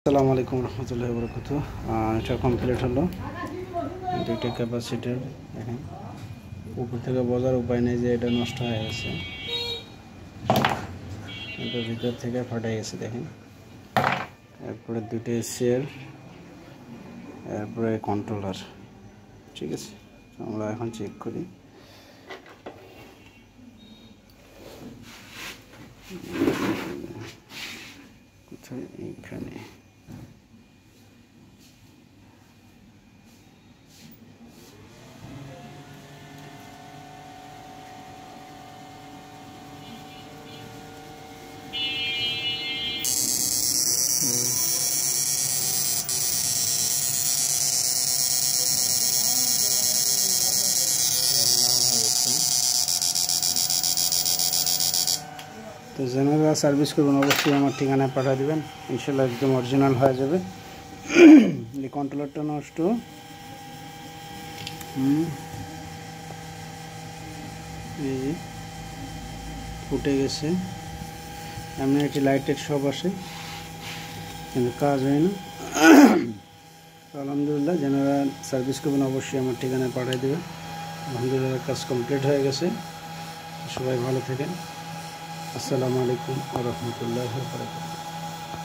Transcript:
আসসালামু আলাইকুম রহমতুল্লাহি ওয়া বারাকাতুহু। এটা কমপ্লিট হলো। দুইটা ক্যাপাসিটার দেখেন, উপর থেকে বোঝার উপায় নেই যে এটা নষ্ট হয়ে গেছে, কিন্তু ভিতর থেকে ফাটে গেছে দেখেন। এরপরে দুইটা এসিআর, এরপরে কন্ট্রোলার। ঠিক আছে, আমরা এখন চেক করি। কোথায়? এইখানে। তো যারা সার্ভিস করবেন অবশ্যই আমার ঠিকানায় পাঠিয়ে দেবেন, ইনশাল্লাহ একদম অরিজিনাল হয়ে যাবে। এই কন্ট্রোলারটা নষ্ট, এই যে ফুটে গেছে। এমনি একটি লাইটের সব আসে, কিন্তু কাজ হয় না। আলহামদুলিল্লাহ, যারা সার্ভিস করবেন অবশ্যই আমার ঠিকানায় পাঠিয়ে দেবেন। আলহামদুলিল্লাহ, কাজ কমপ্লিট হয়ে গেছে। সবাই ভালো থাকেন। আসসালামু আলাইকুম ওয়া রাহমাতুল্লাহি ওয়া বারাকাতুহু।